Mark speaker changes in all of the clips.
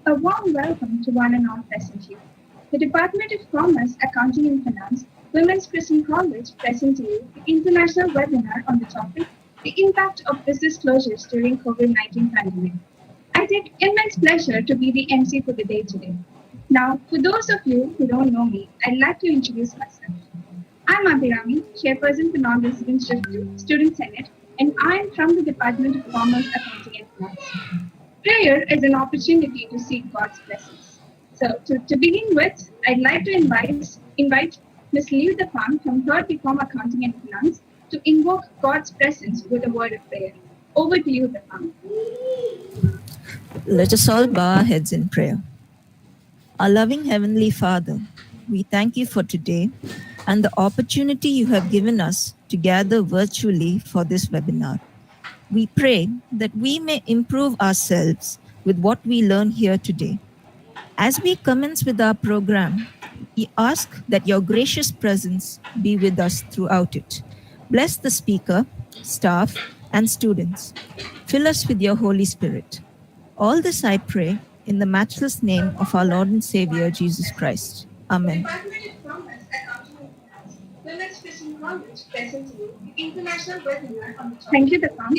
Speaker 1: A warm welcome to one and all present here. The Department of Commerce, Accounting and Finance, Women's Christian College present to you the international webinar on the topic, the impact of business closures during COVID-19 pandemic. I take immense pleasure to be the MC for the day today. Now, for those of you who don't know me, I'd like to introduce myself. I'm Abhirami, Chairperson for Non-Resident Student Senate, and I am from the Department of Commerce, Accounting and Finance. Prayer is an opportunity to seek God's blessings. So, to begin with, I'd like to invite Ms. Liu Dafang from 3rd BCom Accounting and Finance to invoke God's presence with a word of prayer. Over to you, Dafang.
Speaker 2: Let us all bow our heads in prayer. Our loving Heavenly Father, we thank you for today and the opportunity you have given us to gather virtually for this webinar. We pray that we may improve ourselves with what we learn here today. As we commence with our program, we ask that your gracious presence be with us throughout it. Bless the speaker, staff, and students. Fill us with your Holy Spirit. All this I pray in the matchless name of our Lord and Savior, Jesus Christ. Amen.
Speaker 1: Thank you, Dafang.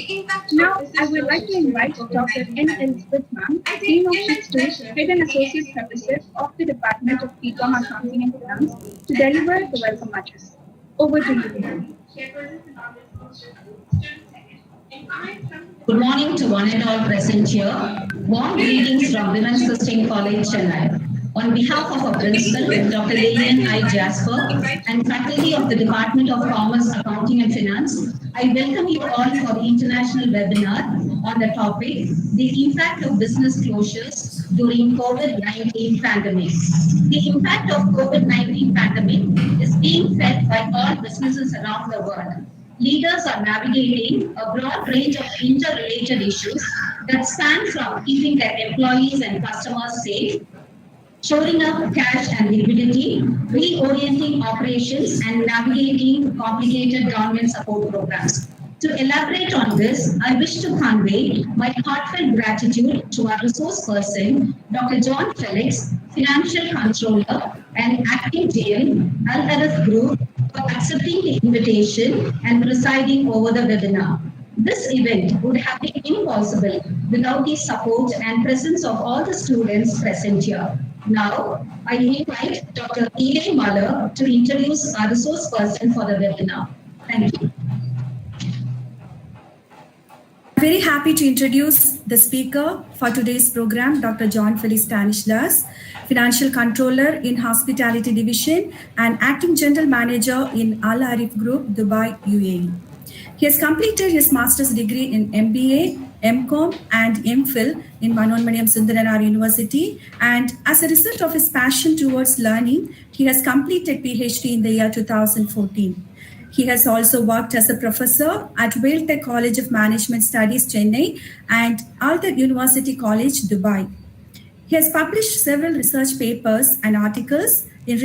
Speaker 1: Now, I would like to invite Dr. N. Elizabeth Ma'am, Dean of Shakespeare, Head and Associate Professor of the Department of BCom Accounting and Finance, to deliver the welcome address. Over to you, ma'am.
Speaker 3: Good morning to one and all present here. Warm greetings from Women's Christian College, Chennai. On behalf of our principal, Dr. Lillian I. Jasper, and faculty of the Department of Commerce, Accounting and Finance, I welcome you all for the international webinar on the topic, the impact of business closures during COVID-19 pandemic. The impact of COVID-19 pandemic is being felt by all businesses around the world. Leaders are navigating a broad range of interrelated issues that span from keeping their employees and customers safe, shoring up cash and liquidity, reorienting operations, and navigating complicated government support programs. To elaborate on this, I wish to convey my heartfelt gratitude to our resource person, Dr. John Felix, Financial Controller and Acting GM, Al-Arif Group, for accepting the invitation and presiding over the webinar. This event would have been impossible without the support and presence of all the students present here. Now, I invite Dr. Elaine Muller to introduce our resource person for the webinar. Thank you.
Speaker 4: I'm very happy to introduce the speaker for today's program, Dr. John Felix Stanislas, Financial Controller in Hospitality Division and Acting General Manager in Al-Arif Group, Dubai, UAE. He has completed his master's degree in MBA, MCOM and MPhil in Manoenmaniam Sundaranaar University, and as a result of his passion towards learning, he has completed PhD in the year 2014. He has also worked as a professor at Wales College of Management Studies, Chennai, and Alta University College, Dubai. He has published several research papers and articles in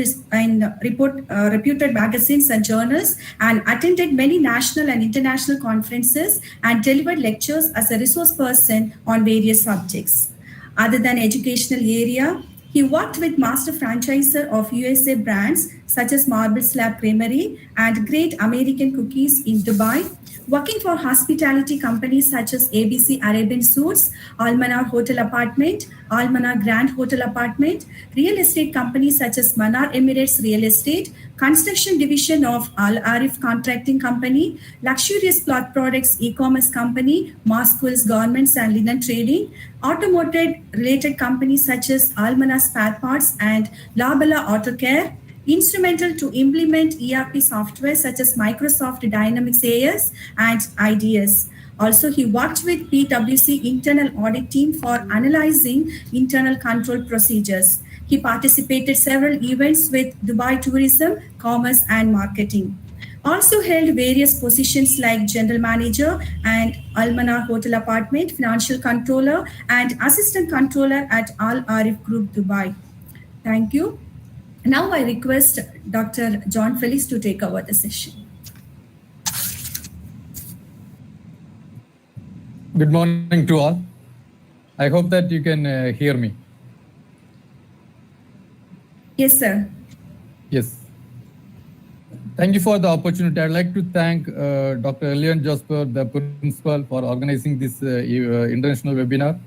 Speaker 4: reputed magazines and journals, and attended many national and international conferences and delivered lectures as a resource person on various subjects. Other than educational area, he worked with master franchisor of USA brands such as Marble Slab Creamery and Great American Cookies in Dubai, working for hospitality companies such as ABC Arabian Suites, Almanar Hotel Apartment, Almanar Grand Hotel Apartment, real estate companies such as Manar Emirates Real Estate, construction division of Al-Arif Contracting Company, luxurious plot products e-commerce company, Maskell's Garments and Linen Trading, automotive related companies such as Almanar Spare Parts and Labala Auto Care, instrumental to implement ERP software such as Microsoft Dynamics AS and IDS. Also, he worked with PwC internal audit team for analyzing internal control procedures. He participated several events with Dubai Tourism, Commerce and Marketing. Also held various positions like General Manager and Almanar Hotel Apartment, Financial Controller and Assistant Controller at Al-Arif Group, Dubai. Thank you. Now I request Dr. John Felix to take over the session.
Speaker 5: Good morning to all. I hope that you can hear me.
Speaker 4: Yes, sir.
Speaker 5: Yes. Thank you for the opportunity. I'd like to thank Dr. Elian Jasper, the principal, for organizing this international webinar,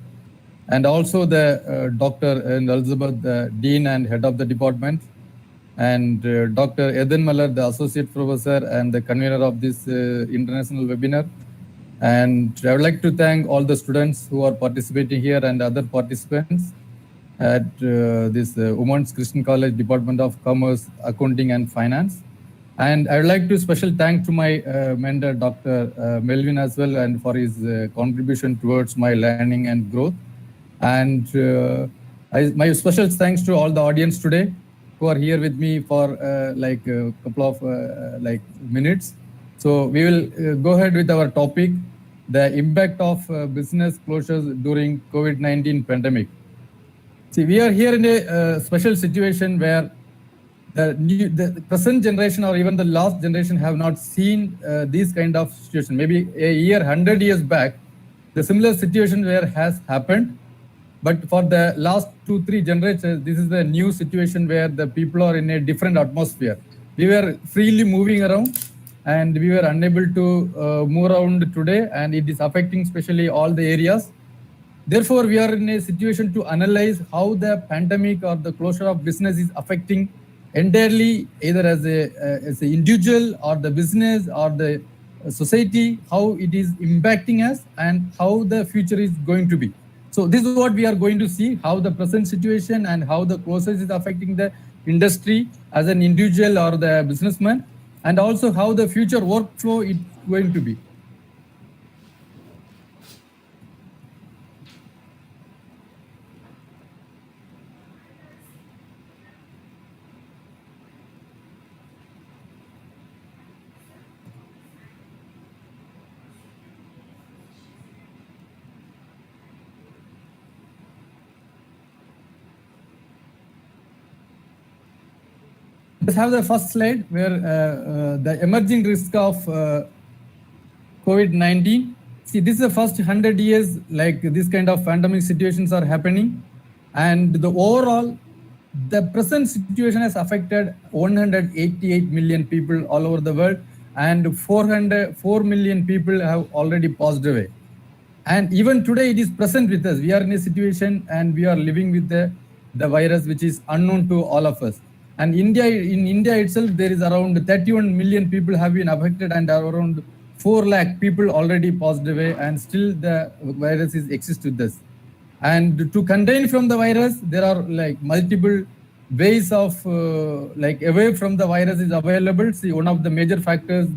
Speaker 5: and also the Dr. Elizabeth, the Dean and Head of the Department, and Dr. Eden Muller, the Associate Professor and the convener of this international webinar. And I would like to thank all the students who are participating here and other participants at this Women's Christian College Department of Commerce, Accounting and Finance. And I would like to special thank to my mentor, Dr. Melvin as well, and for his contribution towards my learning and growth. And my special thanks to all the audience today who are here with me for like a couple of minutes. So we will go ahead with our topic, the impact of business closures during COVID-19 pandemic. See, we are here in a special situation where the present generation or even the last generation have not seen this kind of situation. Maybe a year, 100 years back, the similar situation where has happened. But for the last 2-3 generations, this is the new situation where the people are in a different atmosphere. We were freely moving around and we were unable to move around today, and it is affecting especially all the areas. Therefore, we are in a situation to analyze how the pandemic or the closure of business is affecting entirely either as an individual or the business or the society, how it is impacting us and how the future is going to be. So this is what we are going to see, how the present situation and how the closures is affecting the industry as an individual or the businessman, and also how the future workflow is going to be. Let's have the first slide where the emerging risk of COVID-19. See, this is the first 100 years like this kind of pandemic situations are happening, and the overall, the present situation has affected 188 million people all over the world, and 4 million people have already passed away. And even today it is present with us. We are in a situation and we are living with the virus which is unknown to all of us. And in India itself, there is around 31 million people have been affected, and around 4 lakh people already passed away, and still the virus is exists with us. And to contain from the virus, there are like multiple ways of like away from the virus is available. See, one of the major factors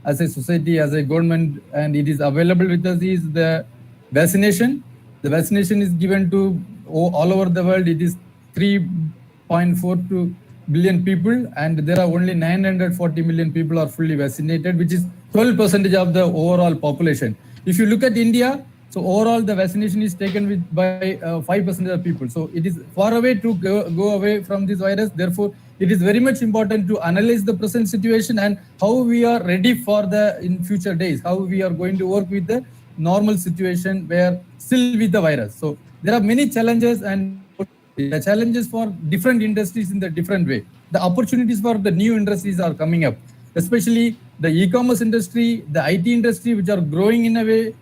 Speaker 5: as a society, as a government, and it is available with us is the vaccination. The vaccination is given to all over the world. It is 3.42 billion people, and there are only 940 million people are fully vaccinated, which is 12% of the overall population. If you look at India, so overall the vaccination is taken by 5% of the people. So it is far away to go away from this virus. Therefore, it is very much important to analyze the present situation and how we are ready for in future days, how we are going to work with the normal situation where still with the virus. So there are many challenges, and the challenges for different industries in the different way. The opportunities for the new industries are coming up, especially the e-commerce industry, the IT industry, which are growing in a way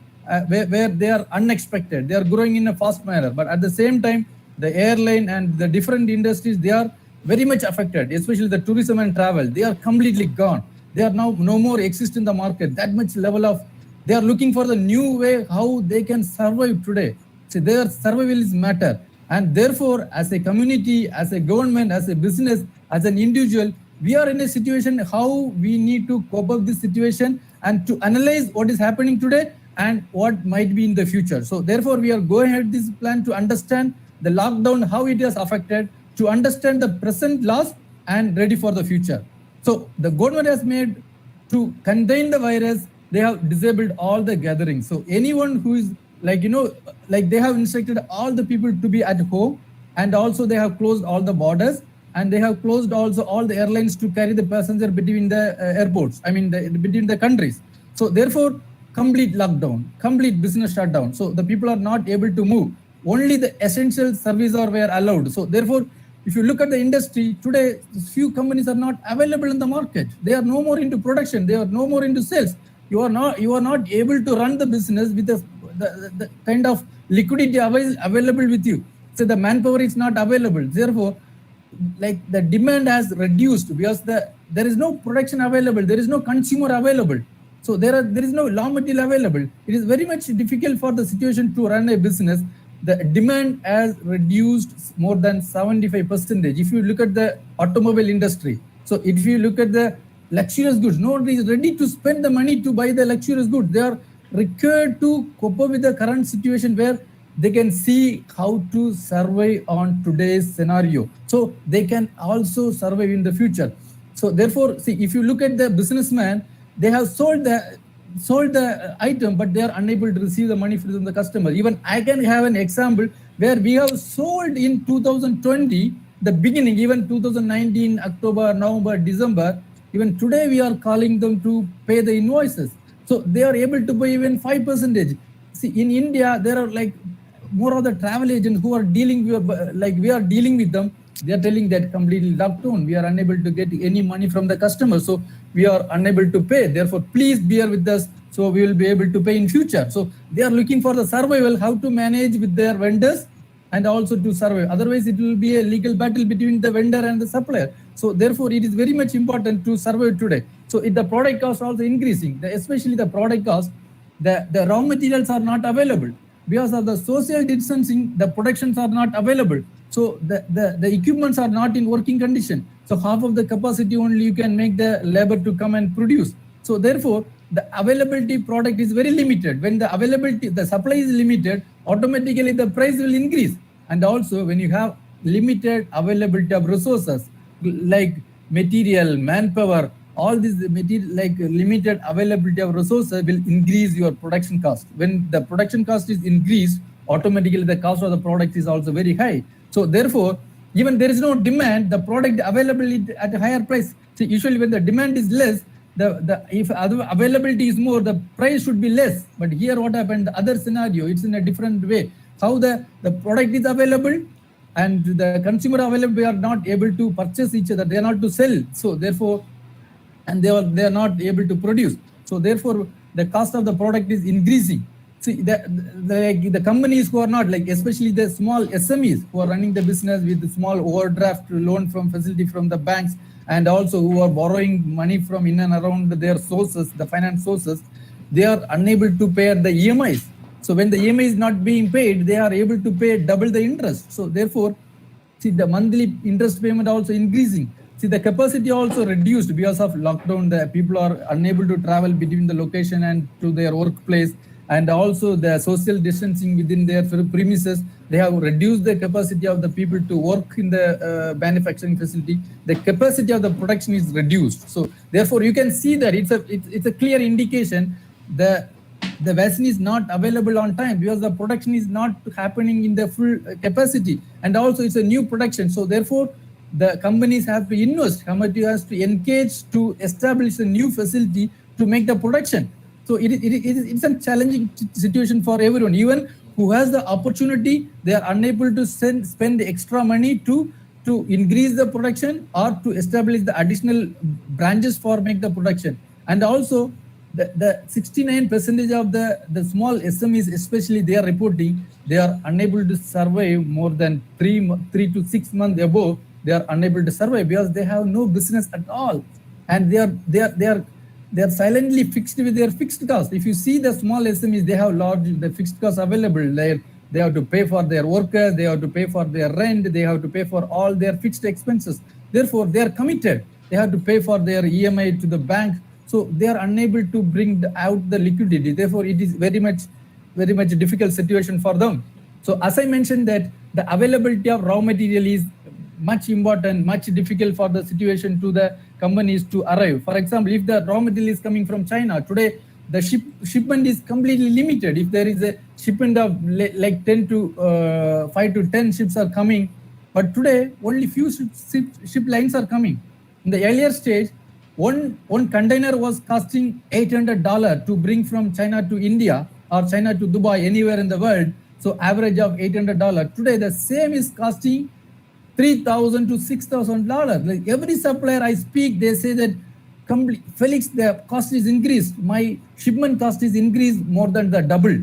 Speaker 5: where they are unexpected. They are growing in a fast manner, but at the same time, the airline and the different industries, they are very much affected, especially the tourism and travel. They are completely gone. They are now no more exist in the market. That much level of, they are looking for the new way how they can survive today. So their survival is matter. And therefore, as a community, as a government, as a business, as an individual, we are in a situation how we need to cope up this situation and to analyze what is happening today and what might be in the future. So therefore, we are going ahead this plan to understand the lockdown, how it has affected, to understand the present loss and ready for the future. So the government has made to contain the virus, they have disabled all the gatherings. So anyone who is like, they have instructed all the people to be at home, and also they have closed all the borders, and they have closed also all the airlines to carry the passenger between the airports, between the countries. So therefore, complete lockdown, complete business shutdown. So the people are not able to move. Only the essential services were allowed. So therefore, if you look at the industry today, few companies are not available in the market. They are no more into production. They are no more into sales. You are not able to run the business with the kind of liquidity available with you. So the manpower is not available. Therefore, like the demand has reduced because there is no production available. There is no consumer available. So there is no raw material available. It is very much difficult for the situation to run a business. The demand has reduced more than 75%. If you look at the automobile industry, so if you look at the luxurious goods, nobody is ready to spend the money to buy the luxurious goods. They are required to cope up with the current situation where they can see how to survive on today's scenario. So they can also survive in the future. So therefore, see, if you look at the businessman, they have sold the item, but they are unable to receive the money from the customer. Even I can have an example where we have sold in 2020, the beginning, even 2019, October, November, December, even today we are calling them to pay the invoices. So they are able to pay even 5%. See, in India, there are like more of the travel agents who are dealing with, like we are dealing with them. They are telling that completely lockdown. We are unable to get any money from the customer. So we are unable to pay. Therefore, please bear with us. So we will be able to pay in future. So they are looking for the survival, how to manage with their vendors and also to survive. Otherwise, it will be a legal battle between the vendor and the supplier. So therefore, it is very much important to survive today. So if the product cost also increasing, especially the product cost, the raw materials are not available. Because of the social distancing, the productions are not available. So the equipments are not in working condition. So half of the capacity only you can make the labor to come and produce. So therefore, the availability product is very limited. When the supply is limited, automatically the price will increase. And also when you have limited availability of resources like material, manpower, all these material like limited availability of resources will increase your production cost. When the production cost is increased, automatically the cost of the product is also very high. So therefore, even there is no demand, the product availability at a higher price. So usually when the demand is less, if availability is more, the price should be less. But here what happened, the other scenario, it's in a different way. How the product is available and the consumer available, they are not able to purchase each other. They are not to sell. So therefore, and they are not able to produce. So therefore, the cost of the product is increasing. See, the companies who are not, like especially the small SMEs who are running the business with the small overdraft loan from facility from the banks, and also who are borrowing money from in and around their sources, the finance sources, they are unable to pay the EMIs. So when the EMI is not being paid, they are able to pay double the interest. So therefore, see, the monthly interest payment also increasing. See, the capacity also reduced because of lockdown. The people are unable to travel between the location and to their workplace, and also the social distancing within their premises. They have reduced the capacity of the people to work in the manufacturing facility. The capacity of the production is reduced. So therefore, you can see that it's a clear indication the vaccine is not available on time because the production is not happening in the full capacity, and also it's a new production. So therefore, the companies have to invest, company has to engage to establish a new facility to make the production. So it's a challenging situation for everyone. Even who has the opportunity, they are unable to spend extra money to increase the production or to establish the additional branches for make the production. And also the 69% of the small SMEs, especially, they are reporting they are unable to survive more than 3 to 6 months above. They are unable to survive because they have no business at all, and they are silently fixed with their fixed cost. If you see the small SMEs, they have the fixed costs available. They have to pay for their workers, they have to pay for their rent, they have to pay for all their fixed expenses. Therefore, they are committed. They have to pay for their EMI to the bank. So they are unable to bring out the liquidity. Therefore, it is very much a difficult situation for them. So as I mentioned that the availability of raw material is much important, much difficult for the situation to the companies to arrive. For example, if the raw material is coming from China, today the shipment is completely limited. If there is a shipment of like 5 to 10 ships are coming, but today only few ship lines are coming. In the earlier stage, one container was costing $800 to bring from China to India or China to Dubai, anywhere in the world. So average of $800. Today the same is costing $3,000 to $6,000. Like every supplier I speak, they say that, Felix, the cost is increased. My shipment cost is increased more than the double.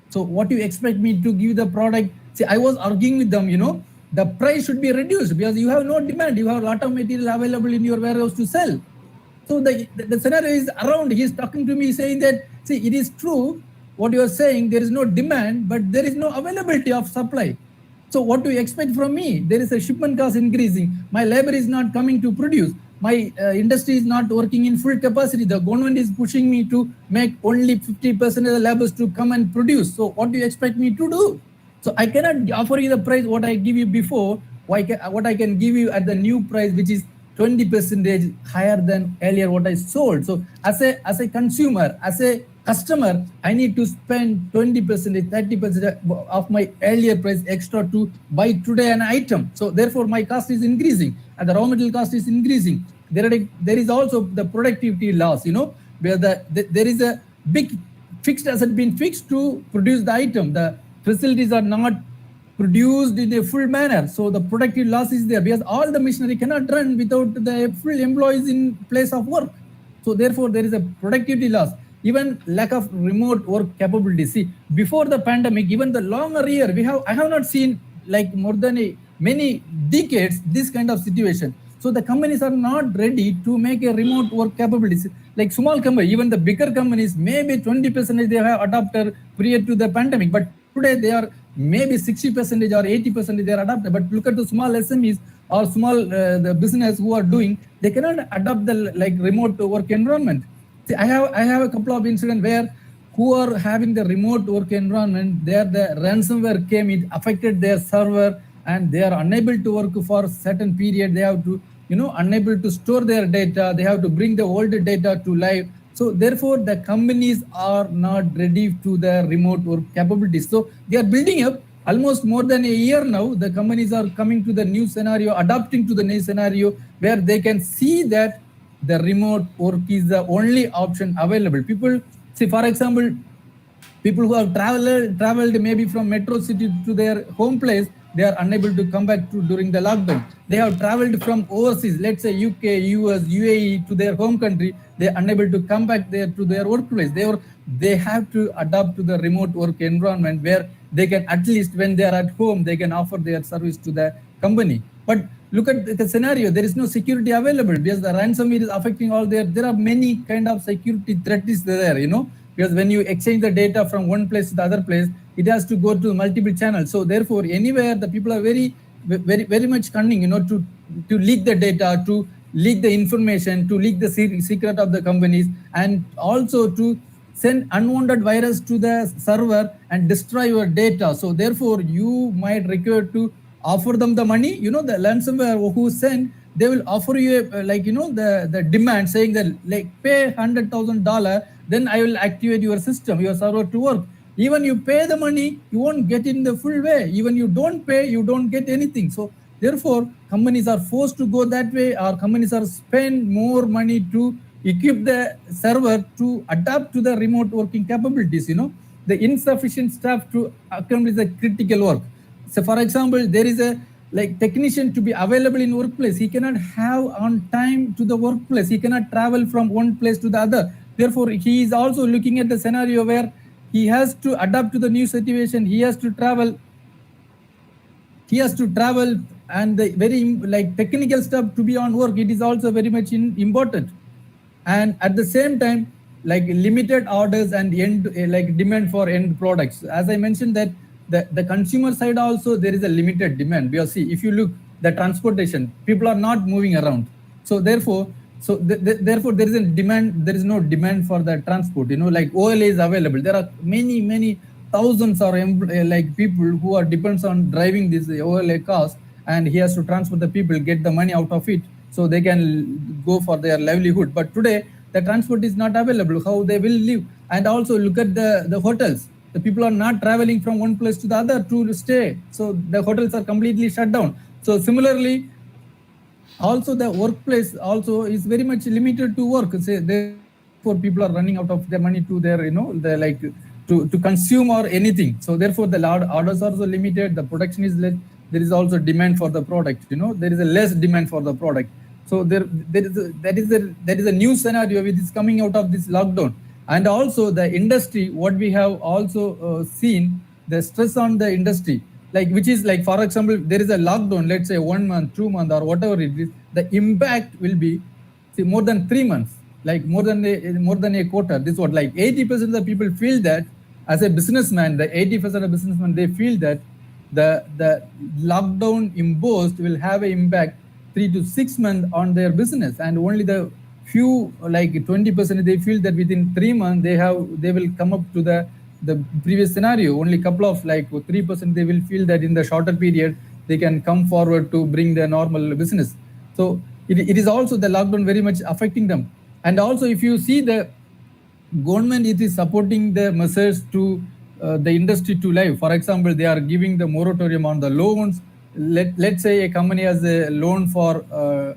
Speaker 5: So what do you expect me to give the product? See, I was arguing with them, the price should be reduced because you have no demand. You have a lot of material available in your warehouse to sell. So the scenario is around. He's talking to me saying that, see, it is true what you are saying. There is no demand, but there is no availability of supply. So what do you expect from me? There is a shipment cost increasing. My labor is not coming to produce. My industry is not working in full capacity. The government is pushing me to make only 50% of the laborers to come and produce. So what do you expect me to do? So I cannot offer you the price what I give you before. What I can give you at the new price, which is 20% higher than earlier what I sold. So as a consumer, as a customer, I need to spend 20%, 30% of my earlier price extra to buy today an item. So therefore my cost is increasing and the raw material cost is increasing. There is also the productivity loss, where there is a big fixed asset being fixed to produce the item. The facilities are not produced in a full manner. So the productive loss is there because all the machinery cannot run without the full employees in place of work. So therefore there is a productivity loss. Even lack of remote work capability. See, before the pandemic, even the longer year, I have not seen like more than many decades this kind of situation. So the companies are not ready to make a remote work capabilities. Like small companies, even the bigger companies, maybe 20% they have adopted prior to the pandemic, but today they are maybe 60% or 80% they are adopted. But look at the small SMEs or small the business who are doing, they cannot adopt the remote work environment. See, I have a couple of incidents where who are having the remote work environment, there the ransomware came, it affected their server and they are unable to work for a certain period. They have to, unable to store their data. They have to bring the old data to live. So therefore the companies are not ready to the remote work capabilities. So they are building up almost more than a year now. The companies are coming to the new scenario, adapting to the new scenario where they can see that the remote work is the only option available. People, see, for example, people who have traveled maybe from metro city to their home place, they are unable to come back during the lockdown. They have traveled from overseas, let's say UK, US, UAE to their home country. They are unable to come back there to their workplace. They have to adapt to the remote work environment where they can, at least when they are at home, they can offer their service to the company. But look at the scenario. There is no security available because the ransomware is affecting all there are many kind of security threats there, because when you exchange the data from one place to the other place, it has to go to multiple channels. So therefore, anywhere the people are very, very, very much cunning, to leak the data, to leak the information, to leak the secret of the companies, and also to send unwanted virus to the server and destroy your data. So therefore, you might require to offer them the money. The ransomware who send, they will offer you the demand saying that pay $100,000, then I will activate your system, your server to work. Even you pay the money, you won't get in the full way. Even you don't pay, you don't get anything. So therefore, companies are forced to go that way, or companies are spend more money to equip the server to adapt to the remote working capabilities. The insufficient staff to accomplish the critical work. So for example, there is a technician to be available in workplace. He cannot have on time to the workplace. He cannot travel from one place to the other. Therefore, he is also looking at the scenario where he has to adapt to the new situation. He has to travel. And the very technical stuff to be on work, it is also very much important. And at the same time, limited orders and demand for end products. As I mentioned that the consumer side also, there is a limited demand. Because see, if you look the transportation, people are not moving around. So therefore there is a demand. There is no demand for the transport. OLA is available. There are many thousands of people who are depends on driving this OLA cars, and he has to transfer the people, get the money out of it, so they can go for their livelihood. But today the transport is not available. How they will live? And also look at the hotels. The people are not traveling from one place to the other to stay. So the hotels are completely shut down. So similarly, also the workplace also is very much limited to work. Say therefore people are running out of their money to their, to consume or anything. So therefore the orders are also limited. The production is there is also demand for the product. There is a less demand for the product. So there is a new scenario which is coming out of this lockdown. And also the industry, what we have also seen, the stress on the industry, like which is like, for example, there is a lockdown, let's say 1 month, 2 months, or whatever it is, the impact will be more than 3 months, like more than a quarter. This what, like 80% of the people feel that as a businessman, the 80% of businessmen, they feel that the lockdown imposed will have an impact 3 to 6 months on their business, and only the few, like 20%, they feel that within 3 months they will come up to the previous scenario. Only couple of, like 3%, they will feel that in the shorter period they can come forward to bring the normal business. So it is also the lockdown very much affecting them. And also if you see the government, it is supporting the measures to the industry to live. For example, they are giving the moratorium on the loans. Let's say a company has a loan for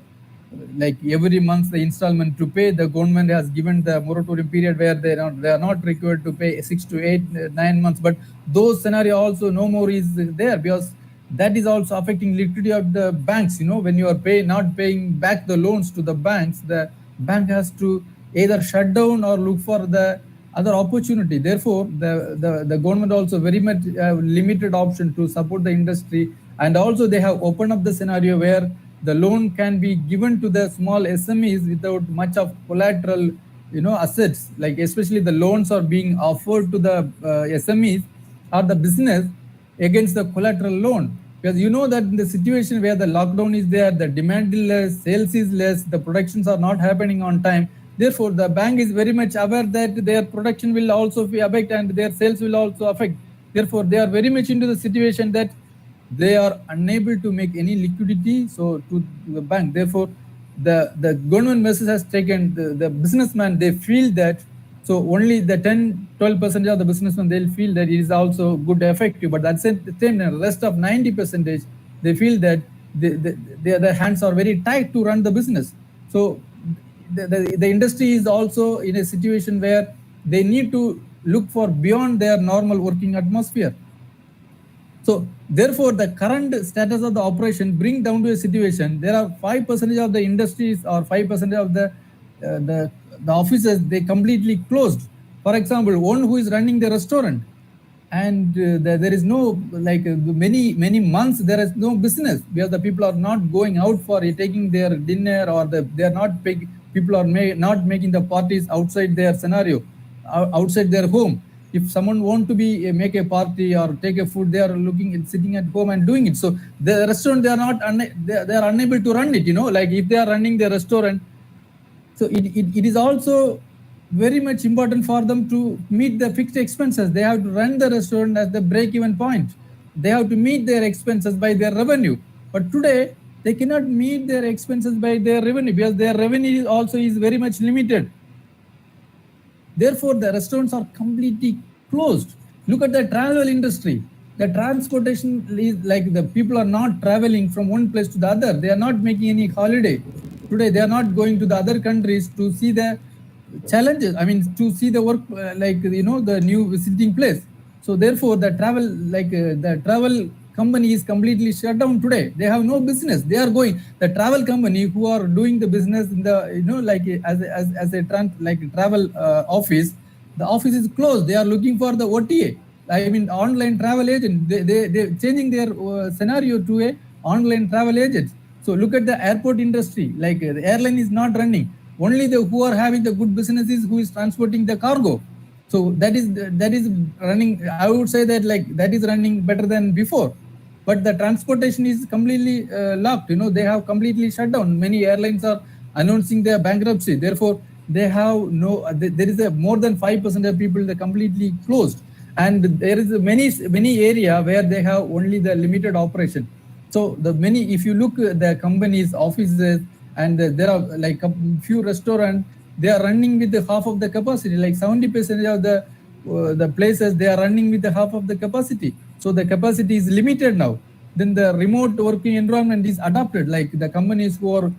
Speaker 5: like every month the installment to pay. The government has given the moratorium period where they are not required to pay 6 to 8, 9 months. But those scenario also no more is there, because that is also affecting liquidity of the banks. When you are not paying back the loans to the banks, the bank has to either shut down or look for the other opportunity. Therefore, the government also very much limited option to support the industry. And also they have opened up the scenario where the loan can be given to the small SMEs without much of collateral, assets. Like especially the loans are being offered to the SMEs or the business against the collateral loan. Because that in the situation where the lockdown is there, the demand is less, sales is less, the productions are not happening on time. Therefore, the bank is very much aware that their production will also be affected and their sales will also affect. Therefore, they are very much into the situation that they are unable to make any liquidity to the bank. Therefore, the government measures has taken, the businessman, they feel that, so only the 10-12% of the businessmen, they'll feel that it is also good effective, but at the same time, the rest of 90%, they feel that their hands are very tight to run the business. So the industry is also in a situation where they need to look for beyond their normal working atmosphere. So therefore, the current status of the operation bring down to a situation, there are 5% of the industries or 5% of the offices, they completely closed. For example, one who is running the restaurant, and there is no, like many months there is no business, because the people are not going out for taking their dinner, or they are not people are not making the parties outside their scenario, outside their home. If someone want to make a party or take a food, they are sitting at home and doing it. So the restaurant, they are unable to run it. Like if they are running the restaurant, so it is also very much important for them to meet the fixed expenses. They have to run the restaurant at the break-even point. They have to meet their expenses by their revenue. But today, they cannot meet their expenses by their revenue, because their revenue also is very much limited. Therefore, the restaurants are completely closed. Look at the travel industry. The transportation is like, the people are not traveling from one place to the other. They are not making any holiday. Today, they are not going to the other countries to see the challenges. I mean, to see the work, the new visiting place. So therefore, the travel company is completely shut down today. They have no business. They are going, the travel company who are doing the business in the, as a travel office, the office is closed. They are looking for the OTA. I mean, online travel agent. They're changing their scenario to a online travel agent. So look at the airport industry. Like the airline is not running. Only who are having the good businesses who is transporting the cargo. So that is running. I would say that that is running better than before. But the transportation is completely locked. They have completely shut down. Many airlines are announcing their bankruptcy. Therefore, they have there is more than 5% of people that completely closed. And there is many area where they have only the limited operation. So if you look at the companies, offices, and there are like a few restaurants, they are running with half of the capacity. Like 70% of the places, they are running with half of the capacity. So the capacity is limited now. Then the remote working environment is adopted. Like the companies who are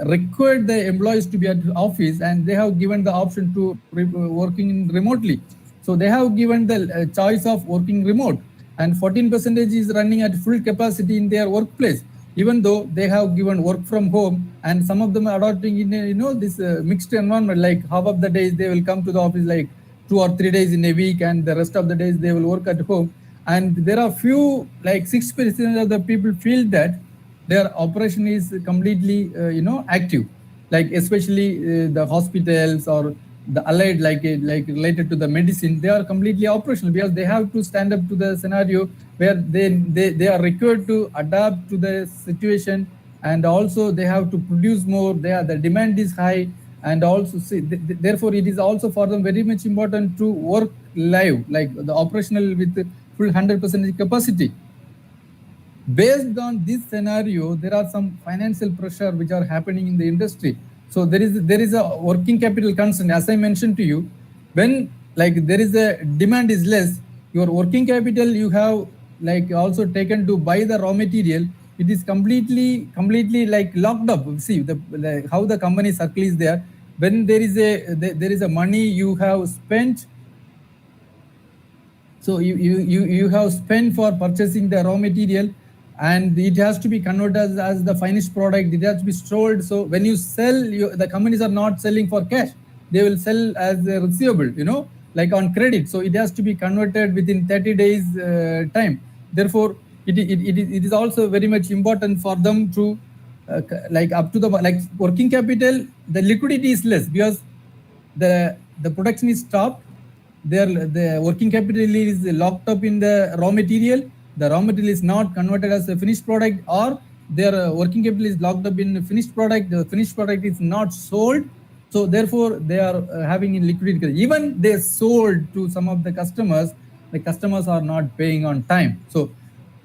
Speaker 5: required the employees to be at office, and they have given the option to working remotely. So they have given the choice of working remote. and 14% is running at full capacity in their workplace, even though they have given work from home, and some of them are adopting in this mixed environment, like half of the days they will come to the office like 2 or 3 days in a week, and the rest of the days they will work at home. And there are few, like 6% of the people feel that their operation is completely active, like especially the hospitals or the allied, like related to the medicine, they are completely operational because they have to stand up to the scenario where they are required to adapt to the situation, and also they have to produce more. The demand is high, and also therefore it is also for them very much important to work live, like the operational with full 100% capacity. Based on this scenario, there are some financial pressure which are happening in the industry. So there is a working capital concern. As I mentioned to you, when like there is a demand is less, your working capital you have like also taken to buy the raw material, it is completely like locked up. See how the company circle is there. When there is a money you have spent, so you have spent for purchasing the raw material, and it has to be converted as the finished product. It has to be sold. So when you sell, the companies are not selling for cash. They will sell as a receivable, like on credit. So it has to be converted within 30 days time. Therefore, it is also very much important for them to like up to the like working capital. The liquidity is less because the production is stopped. The working capital is locked up in the raw material. The raw material is not converted as a finished product, or their working capital is locked up in finished product. The finished product is not sold. So therefore, they are having in liquidity. Even they sold to some of the customers are not paying on time. So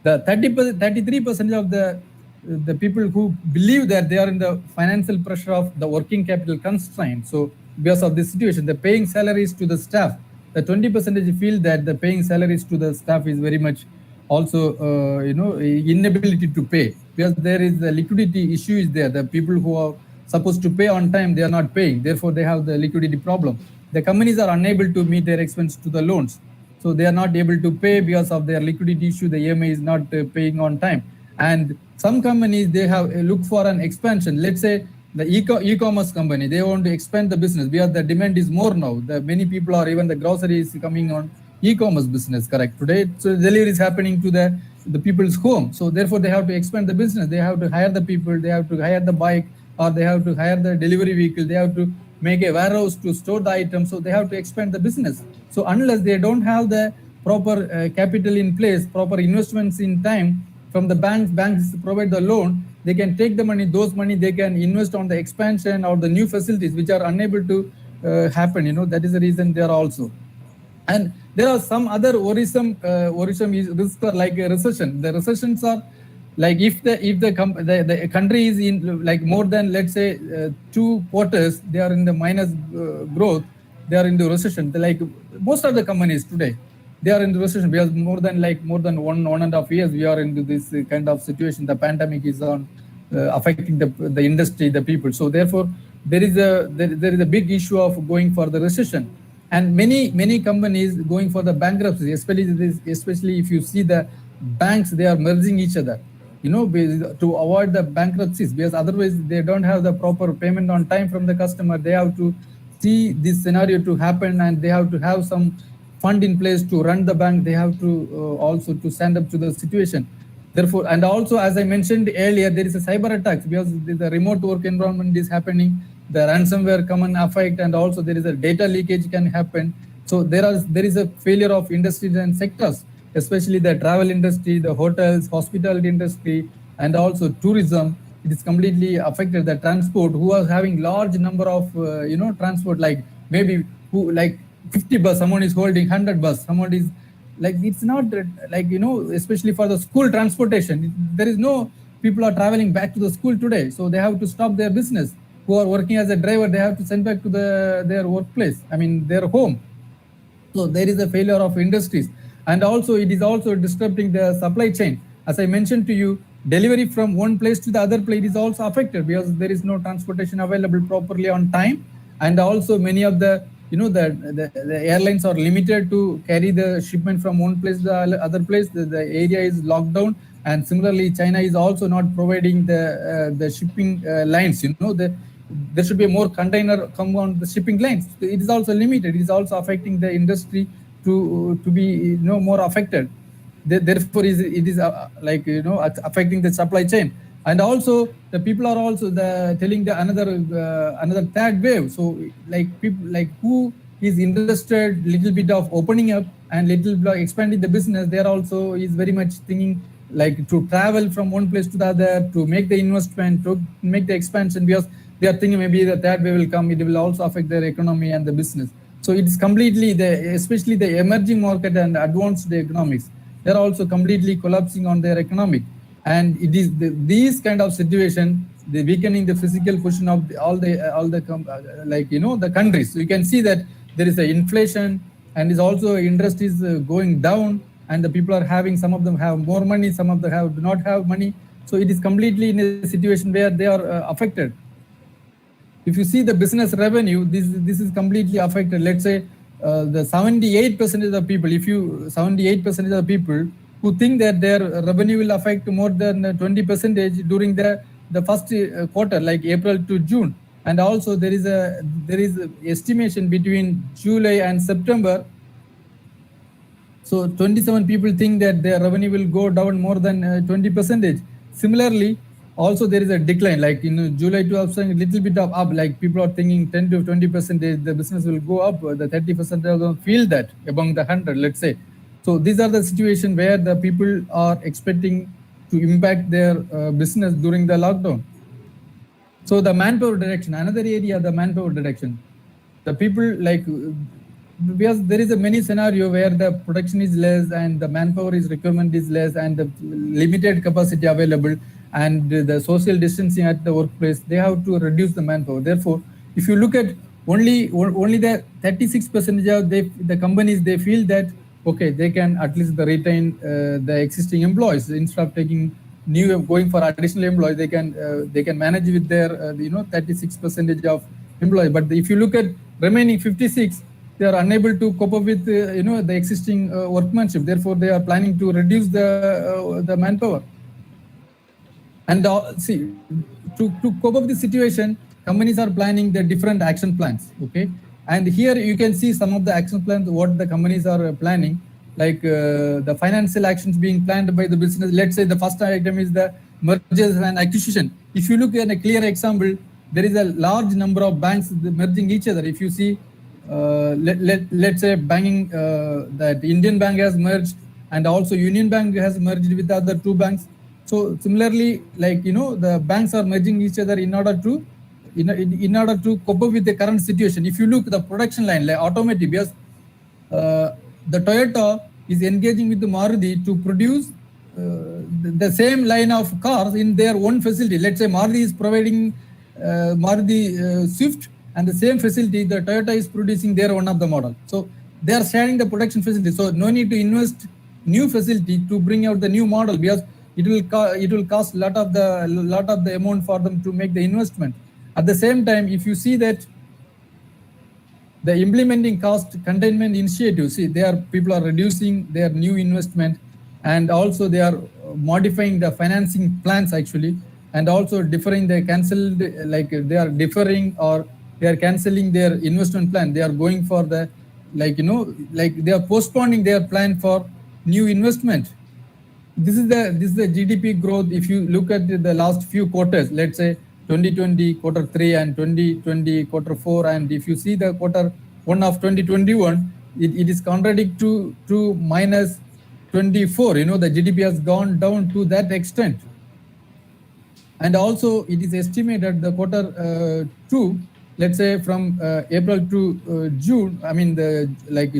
Speaker 5: the 33% of the people who believe that they are in the financial pressure of the working capital constraint. So because of this situation, the paying salaries to the staff, the 20% feel that the paying salaries to the staff is very much also inability to pay, because there is the liquidity issue is there. The people who are supposed to pay on time, they are not paying. Therefore, they have the liquidity problem. The companies are unable to meet their expense to the loans. So they are not able to pay because of their liquidity issue. The EMI is not paying on time. And some companies, they have look for an expansion. Let's say the e-commerce company, they want to expand the business because the demand is more now. The many people are, even the groceries coming on e-commerce business, correct? Today, so delivery is happening to the people's home. So therefore, they have to expand the business. They have to hire the people. They have to hire the bike, or they have to hire the delivery vehicle. They have to make a warehouse to store the items. So they have to expand the business. So unless they don't have the proper capital in place, proper investments in time from the banks provide the loan, they can take the money, those money they can invest on the expansion or the new facilities which are unable to happen. That is the reason they are also. And there are some other worrisome risks like a recession. The recessions are like if the country is in like more than, let's say 2 quarters, they are in the minus growth, they are in the recession. Like most of the companies today, they are in the recession because more than 1.5 years we are into this kind of situation. The pandemic is on affecting the industry, the people. So therefore, there is a big issue of going for the recession. And many companies going for the bankruptcy, especially if you see the banks, they are merging each other, to avoid the bankruptcies, because otherwise they don't have the proper payment on time from the customer. They have to see this scenario to happen, and they have to have some fund in place to run the bank. They have to also to stand up to the situation. Therefore, and also as I mentioned earlier, there is a cyber attack because the remote work environment is happening. The ransomware come and affect, and also there is a data leakage can happen. So there is a failure of industries and sectors, especially the travel industry, the hotels, hospitality industry, and also tourism. It is completely affected. The transport, who are having large number of transport, like maybe who like 50 bus, someone is holding 100 bus, someone is like, it's not like, especially for the school transportation, there is no people are traveling back to the school today. So they have to stop their business. Who are working as a driver, they have to send back to their workplace, their home. So there is a failure of industries. And also it is also disrupting the supply chain. As I mentioned to you, delivery from one place to the other place is also affected because there is no transportation available properly on time. And also many of the the airlines are limited to carry the shipment from one place to the other place. The area is locked down, and similarly, China is also not providing the shipping lines. There should be more container come on the shipping lines. It is also limited. It is also affecting the industry to be more affected. Therefore, it is affecting the supply chain. And also the people are also telling the another third wave. So people who is interested little bit of opening up and little bit of expanding the business, there also is very much thinking to travel from one place to the other, to make the investment, to make the expansion, because they are thinking maybe the third wave will come, it will also affect their economy and the business. So it is completely especially the emerging market and advanced economics, they're also completely collapsing on their economic. And it is these kind of situation, the weakening the physical position of all the countries. So you can see that there is a inflation, and is also industries going down, and the people are having, some of them have more money, some of them do not have money. So it is completely in a situation where they are affected. If you see the business revenue, this is completely affected. Let's say the 78% of the people, 78% of the people who think that their revenue will affect more than 20% during the first quarter, like April to June. And also there is estimation between July and September. So 27 people think that their revenue will go down more than 20%. Similarly, also there is a decline, like in July to a little bit of up, like people are thinking 10 to 20% the business will go up, the 30% don't feel that among the 100, let's say. So these are the situation where the people are expecting to impact their business during the lockdown. So the manpower direction, another area, the manpower direction. The people because there is a many scenario where the production is less and the manpower requirement is less and the limited capacity available and the social distancing at the workplace, they have to reduce the manpower. Therefore, if you look at only the 36% of the companies, they feel that okay, they can at least retain the existing employees instead of taking going for additional employees. They can manage with their 36% of employees. But if you look at remaining 56, they are unable to cope up with the existing workmanship. Therefore, they are planning to reduce the manpower. And see, to cope up the situation, companies are planning the different action plans. Okay, and here you can see some of the action plans what the companies are planning, like the financial actions being planned by the business. Let's say the first item is the mergers and acquisition. If you look at a clear example, there is a large number of banks merging each other. If you see, let's say banking, that Indian Bank has merged, and also Union Bank has merged with the other two banks. So similarly, the banks are merging each other in order to cope up with the current situation. If you look at the production line, like automotive, because the Toyota is engaging with the Maruti to produce the same line of cars in their own facility. Let's say Maruti is providing Maruti Swift, and the same facility the Toyota is producing their one of the model. So they are sharing the production facility. So no need to invest new facility to bring out the new model, because it will cost lot of the amount for them to make the investment. At the same time, if you see that the implementing cost containment initiatives, see, people are reducing their new investment, and also they are modifying the financing plans actually, and also deferring the cancelled, they are deferring or they are cancelling their investment plan. They are going for the they are postponing their plan for new investment. This is the GDP growth. If you look at the last few quarters, let's say 2020 quarter 3 and 2020 quarter 4, and if you see the quarter 1 of 2021, it is contradictory to minus 24. The GDP has gone down to that extent. And also it is estimated the quarter 2, let's say from April to June,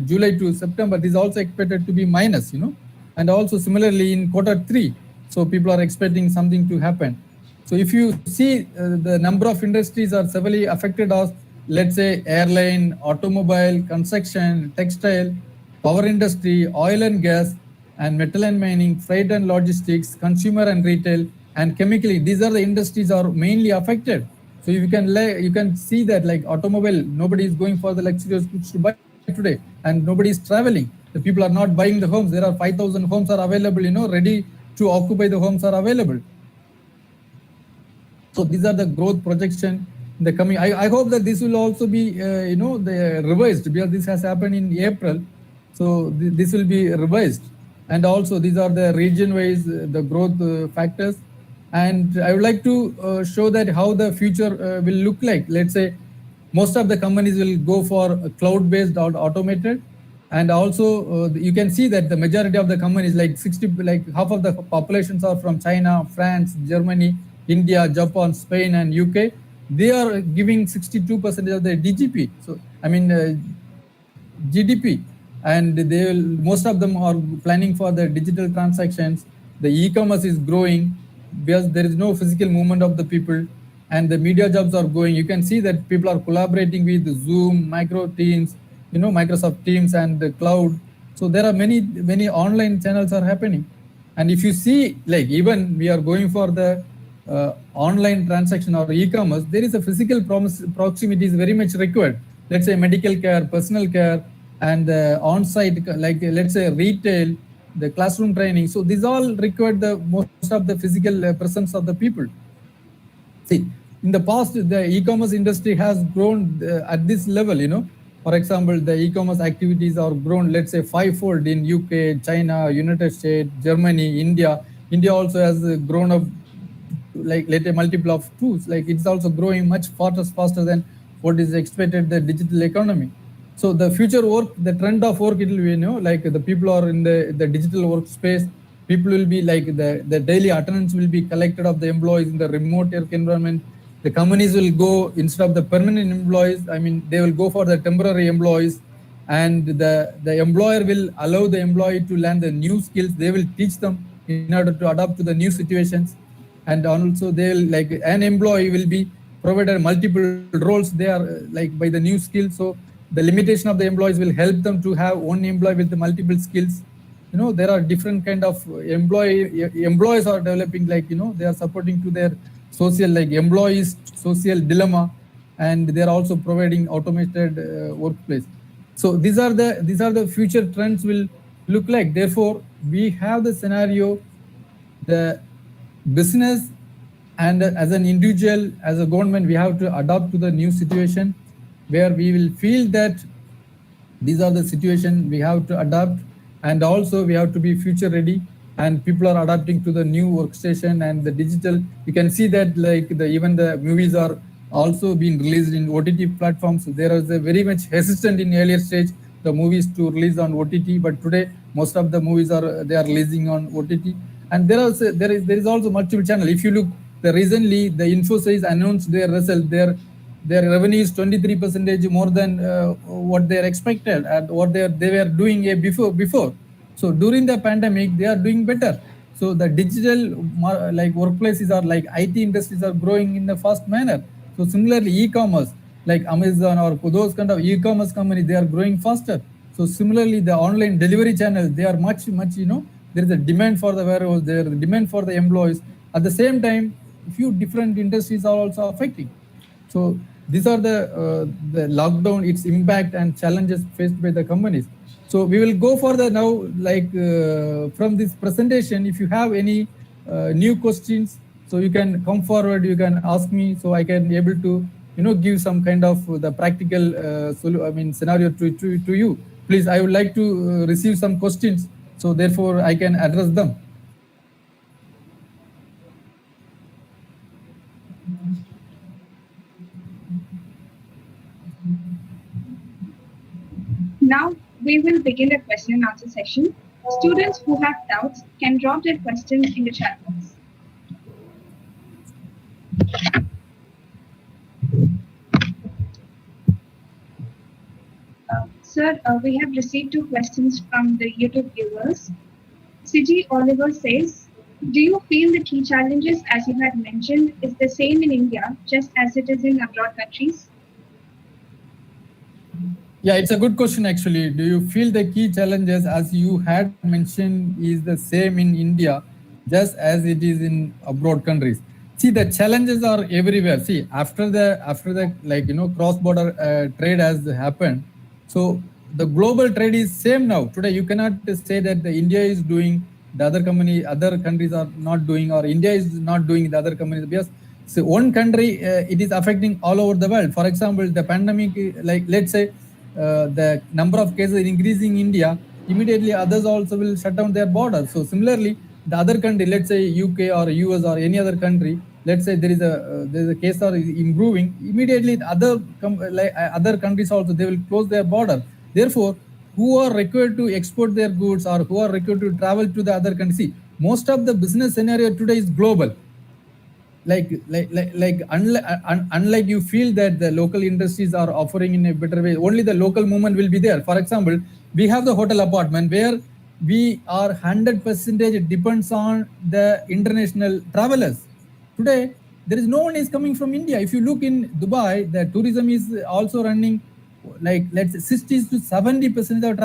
Speaker 5: July to September, it is also expected to be minus, and also similarly in quarter 3. So people are expecting something to happen. So if you see the number of industries are severely affected as, let's say, airline, automobile, construction, textile, power industry, oil and gas, and metal and mining, freight and logistics, consumer and retail, and chemical. These are the industries are mainly affected. So you can see that like automobile, nobody is going for the luxurious goods to buy today, and nobody is traveling. The people are not buying the homes. There are 5,000 homes are available, ready to occupy. The homes are available. So these are the growth projection in the coming. I hope that this will also be the revised, because this has happened in April. So this will be revised, and also these are the region wise the growth factors. And I would like to show that how the future will look like. Let's say most of the companies will go for cloud based or automated, and also you can see that the majority of the companies, like 60, like half of the populations are from China, France, Germany, India, Japan, Spain, and UK. They are giving 62% of their DGP. So I mean GDP, and they will, most of them are planning for the digital transactions. The e-commerce is growing because there is no physical movement of the people, and the media jobs are going. You can see that people are collaborating with Zoom, Micro Teams, Microsoft Teams, and the cloud. So there are many online channels are happening. And if you see, like even we are going for the online transaction or e-commerce, there is a physical proximity is very much required. Let's say medical care, personal care, and on-site, like let's say retail, the classroom training. So these all require the most of the physical presence of the people. See, in the past, the e-commerce industry has grown at this level, For example, the e-commerce activities are grown, let's say, fivefold in UK, China, United States, Germany, India. India also has grown up like let a multiple of tools. Like it's also growing much faster than what is expected the digital economy. So the future work, the trend of work, it will be, like the people are in the digital workspace. People will be like the daily attendance will be collected of the employees in the remote work environment. The companies will go, instead of the permanent employees, I mean, they will go for the temporary employees, and the employer will allow the employee to learn the new skills. They will teach them in order to adapt to the new situations. And also they will, like an employee will be provided multiple roles there, like by the new skills. So the limitation of the employees will help them to have one employee with the multiple skills. There are different kind of employees are developing, like they are supporting to their social, like employees social dilemma, and they are also providing automated workplace. So these are the future trends will look like. Therefore we have the scenario, the business, and as an individual, as a government, we have to adapt to the new situation, where we will feel that these are the situation we have to adapt, and also we have to be future ready. And people are adapting to the new workstation and the digital. You can see that like even the movies are also being released in OTT platforms. There is a very much hesitant in earlier stage the movies to release on OTT, but today most of the movies are releasing on OTT. And there is also multiple channel. If you look, recently the Infosys announced their result. Their revenue is 23% more than what they are expected and what they were doing before. So during the pandemic, they are doing better. So the digital like workplaces are like IT industries are growing in a fast manner. So similarly, e-commerce like Amazon or those kind of e-commerce companies, they are growing faster. So similarly, the online delivery channels, they are much, there is a demand for the warehouse, there is a demand for the employees. At the same time, few different industries are also affecting. So these are the lockdown, its impact and challenges faced by the companies. So we will go for the now, like from this presentation, if you have any new questions, so you can come forward, you can ask me, so I can be able to, give some kind of the practical scenario to you. Please, I would like to receive some questions, so therefore I can address them.
Speaker 1: Now we will begin the question and answer session. Students who have doubts can drop their questions in the chat box. Sir, we have received 2 questions from the YouTube viewers. Siji Oliver says, do you feel the key challenges, as you had mentioned, is the same in India, just as it is in abroad countries?
Speaker 5: Yeah, it's a good question actually. Do you feel the key challenges, as you had mentioned, is the same in India, just as it is in abroad countries? See, the challenges are everywhere. See, after the cross-border trade has happened, so the global trade is same now. Today, you cannot say that the India is doing, the other countries are not doing, or India is not doing, the other countries. Because so one country, it is affecting all over the world. For example, the pandemic, like let's say, the number of cases increasing in India, immediately others also will shut down their borders. So similarly, the other country, let's say UK or US or any other country, let's say there is a case or improving, immediately other countries also, they will close their border. Therefore, who are required to export their goods or who are required to travel to the other country? See, most of the business scenario today is global. Unlike you feel that the local industries are offering in a better way, only the local movement will be there. For example, we have the hotel apartment where we are 100% depends on the international travelers. Today, there is no one is coming from India. If you look in Dubai, the tourism is also running like let's say 60 to 70% of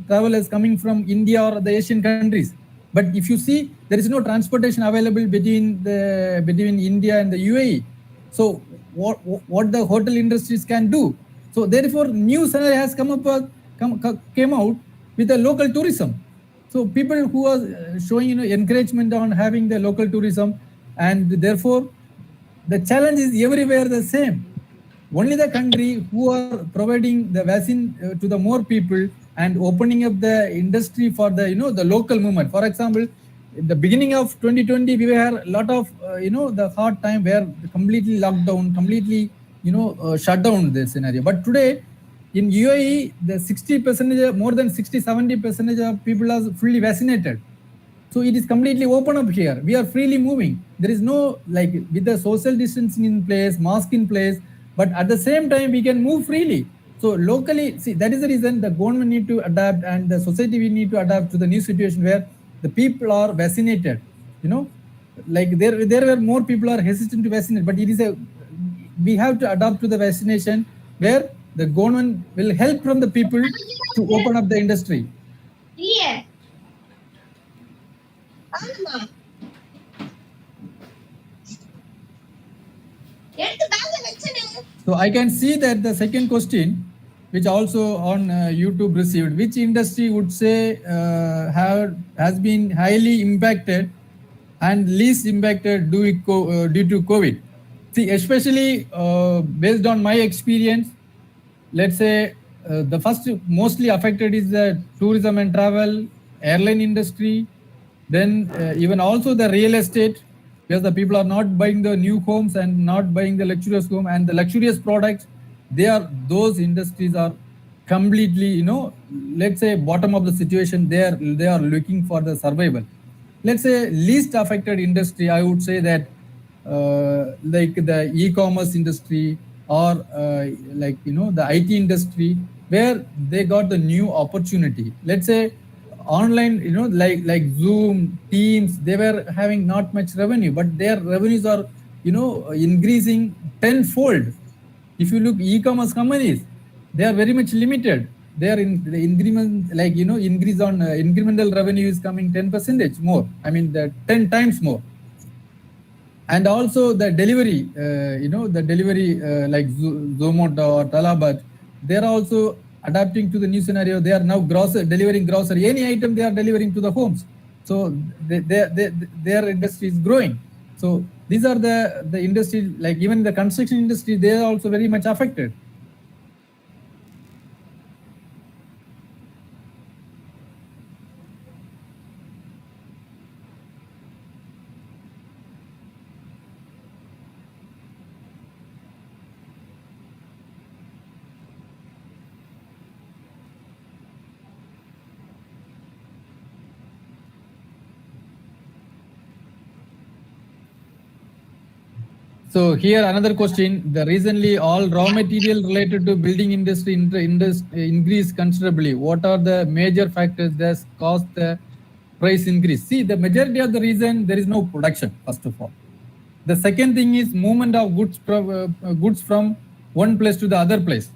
Speaker 5: travelers coming from India or the Asian countries. But if you see, there is no transportation available between India and the UAE. So what the hotel industries can do? So therefore, new scenario has came out with the local tourism. So people who are showing encouragement on having the local tourism, and therefore the challenge is everywhere the same. Only the country who are providing the vaccine to the more people and opening up the industry for the the local movement. For example, in the beginning of 2020, we had a lot of the hard time where completely locked down, completely shut down the scenario. But today in UAE, the 60%, more than 60-70% of people are fully vaccinated. So it is completely open up here. We are freely moving. There is no with the social distancing in place, mask in place, but at the same time we can move freely. So locally, see, that is the reason the government need to adapt and the society we need to adapt to the new situation where the people are vaccinated. There were more people are hesitant to vaccinate, but we have to adapt to the vaccination where the government will help from the people to open up the industry.
Speaker 1: Yeah.
Speaker 5: So I can see that the second question, which also on YouTube received, which industry would say has been highly impacted and least impacted due to COVID? See, especially based on my experience, let's say the first mostly affected is the tourism and travel, airline industry, then even also the real estate, because the people are not buying the new homes and not buying the luxurious home and the luxurious products. Those industries are completely, let's say bottom of the situation. They are looking for the survival. Let's say least affected industry, I would say that like the e-commerce industry or the IT industry, where they got the new opportunity. Let's say online, like Zoom, Teams, they were having not much revenue, but their revenues are increasing tenfold. If you look e-commerce companies, they are very much limited. They are in the increment, increase on incremental revenue is coming 10% more. I mean, the 10 times more. And also the delivery, like Zomato or Talabat, they are also adapting to the new scenario. They are now delivering grocery, any item they are delivering to the homes. So their industry is growing. So these are the industry, like even the construction industry, they are also very much affected. So here another question, the recently all raw material related to building industry increased considerably. What are the major factors that caused the price increase? See, the majority of the reason, there is no production, first of all. The second thing is movement of goods from one place to the other place.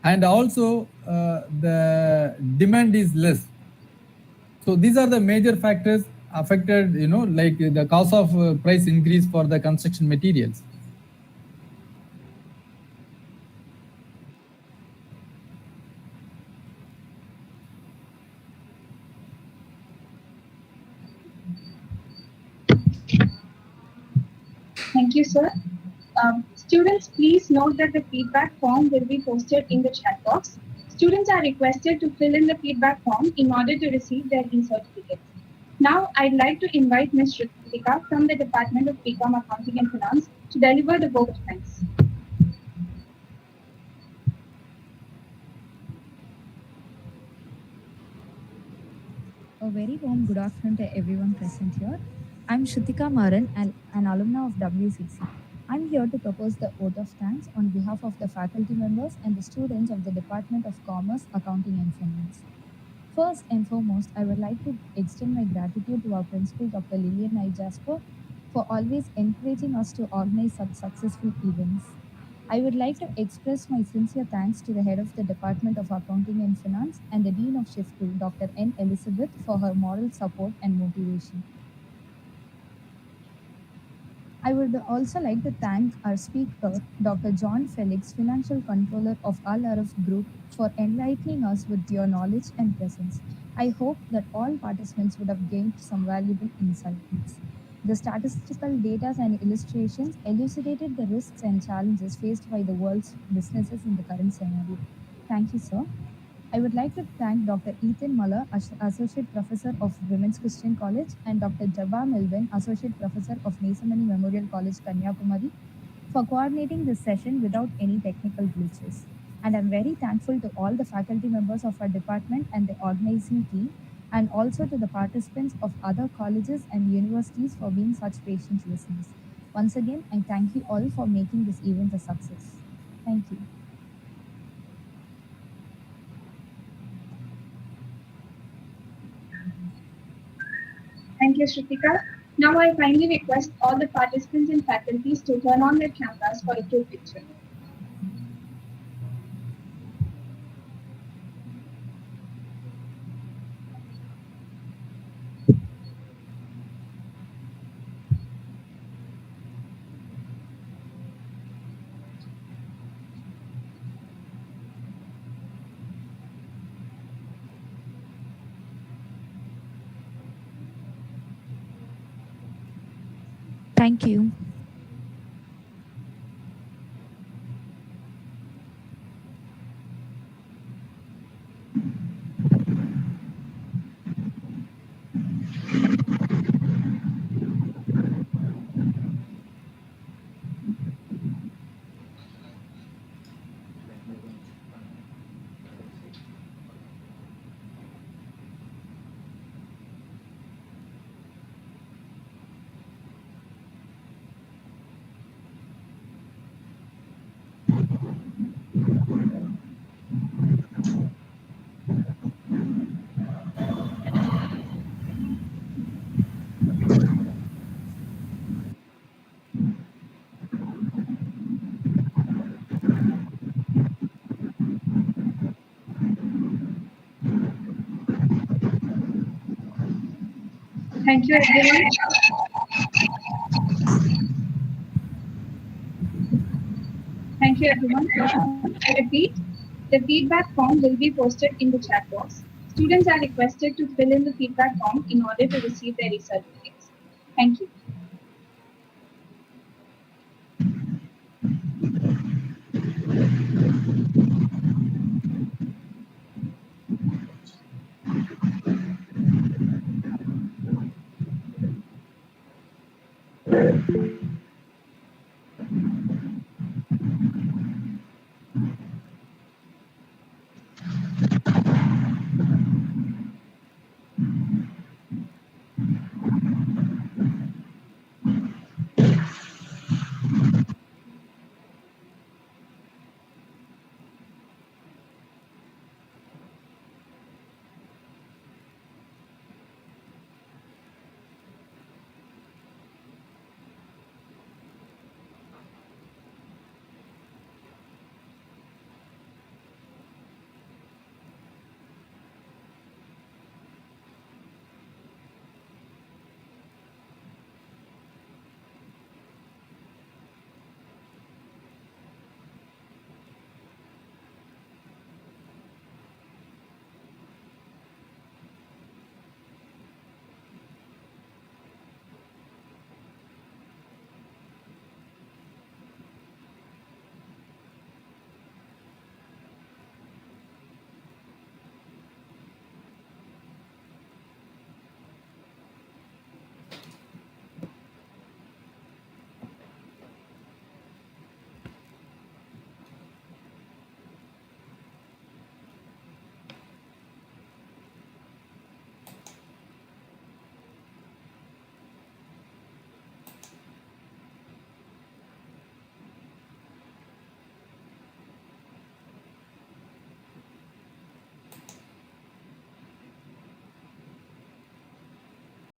Speaker 5: And also the demand is less. So these are the major factors affected, like the cost of price increase for the construction materials.
Speaker 1: Thank you, sir. Students, please note that the feedback form will be posted in the chat box. Students are requested to fill in the feedback form in order to receive their e-certificates. Now, I'd like to invite Ms. Shrutika from the Department of BCom Accounting and Finance to deliver the vote of thanks.
Speaker 6: A very warm good afternoon to everyone present here. I'm Shrutika Maran, an alumna of WCC. I'm here to propose the vote of thanks on behalf of the faculty members and the students of the Department of Commerce, Accounting and Finance. First and foremost, I would like to extend my gratitude to our principal, Dr. Lillian I. Jasper, for always encouraging us to organize such successful events. I would like to express my sincere thanks to the head of the Department of Accounting and Finance and the Dean of Shift 2, Dr. N. Elizabeth, for her moral support and motivation. I would also like to thank our speaker, Dr. John Felix, Financial Controller of Al Araf Group, for enlightening us with your knowledge and presence. I hope that all participants would have gained some valuable insights. The statistical data and illustrations elucidated the risks and challenges faced by the world's businesses in the current scenario. Thank you, sir. I would like to thank Dr. Ethan Muller, Associate Professor of Women's Christian College, and Dr. Jabba Melvin, Associate Professor of Nesamani Memorial College, Kanyakumari, for coordinating this session without any technical glitches. And I'm very thankful to all the faculty members of our department and the organizing team, and also to the participants of other colleges and universities for being such patient listeners. Once again, I thank you all for making this event a success. Thank you.
Speaker 1: Thank you, Shrutika. Now I kindly request all the participants and faculties to turn on their cameras for a group picture.
Speaker 6: Thank you.
Speaker 1: Thank you, everyone. Thank you, everyone. I repeat, the feedback form will be posted in the chat box. Students are requested to fill in the feedback form in order to receive their certificates. Thank you.